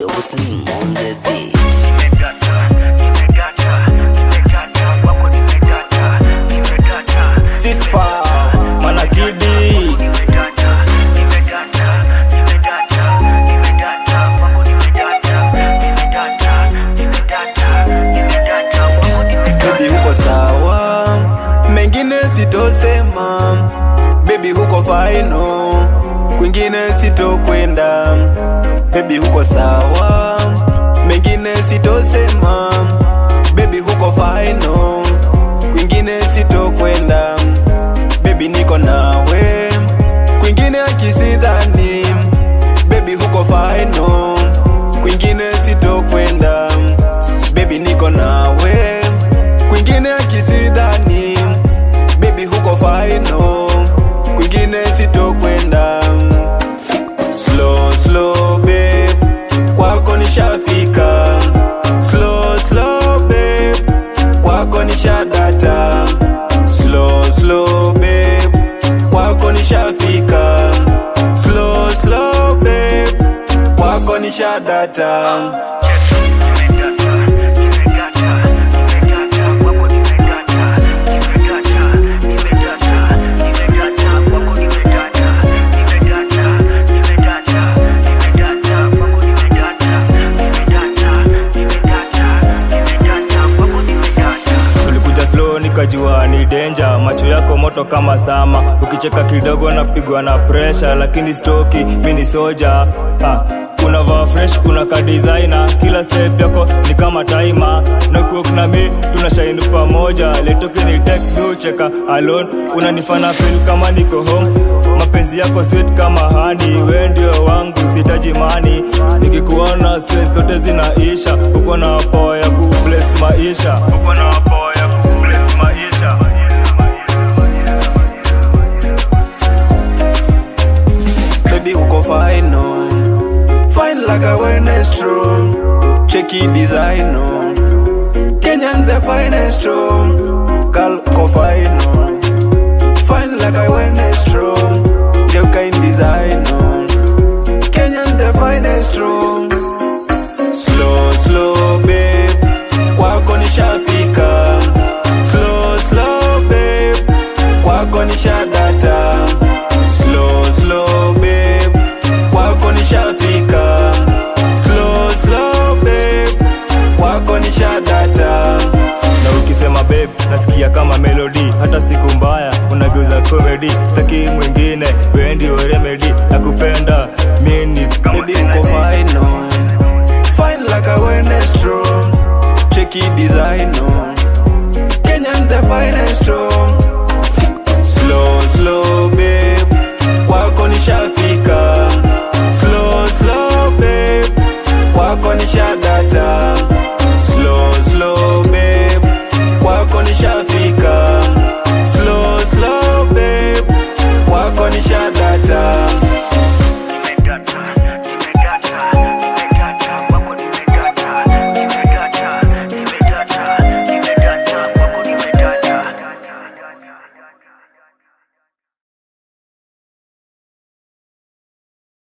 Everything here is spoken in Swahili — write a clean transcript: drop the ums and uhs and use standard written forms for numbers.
Slim on the beat. Sisfa Manakidi baby huko sawa, mengine sitosema. Baby huko faino, kwingine sitokwenda. Baby huko sawa, mengine sitosema. Baby huko faino, kwingine sitokwenda. Baby niko nawe, kwingine akisidhani. Baby huko faino, kwingine sitokwenda. Baby niko nawe, kwingine akisidhani. Baby huko faino, kwingine sitokwenda. Slow slow babe, kwako nishafika. Slow slow babe, kwako nishadata. Slow slow babe, kwako nishafika. Slow slow babe, kwako nishadata. Nikajua ni danger, macho yako moto kama sama. Ukicheka kidogo napigwa na pressure, lakini stoki mini soja. Unavaa fresh, unaka designer, kila step yako ni kama timer. Na cook na mi tunashine pamoja, letoki ni text do cheka alone. Unanifanya feel kama niko home, mapenzi yako sweet kama honey. Wewe ndio wangu sitaji money, nikikuona stress zote zinaisha. Uko na power ya kubless maisha, uko na power ya kubless maisha. Baby uko fine no, fine like a Wenestro. Checky design no, Kenyan the finest no. Gal uko fine no, fine like a Wenestro. Your kind design no, Kenyan the finest no. Slow slow babe, kwako nishafika. Slow slow babe, kwako nishadata. Slow slow babe, kwako nishafika. Slow slow babe, kwako nishadata. Na ukisema babe, nasikia kama melody. Hata siku mbaya, unageuza comedy. Sitaki mwingine, wewe ndio remedy. Nakupenda, mimi baby uko fine no, fine like a Wenestro. Checky design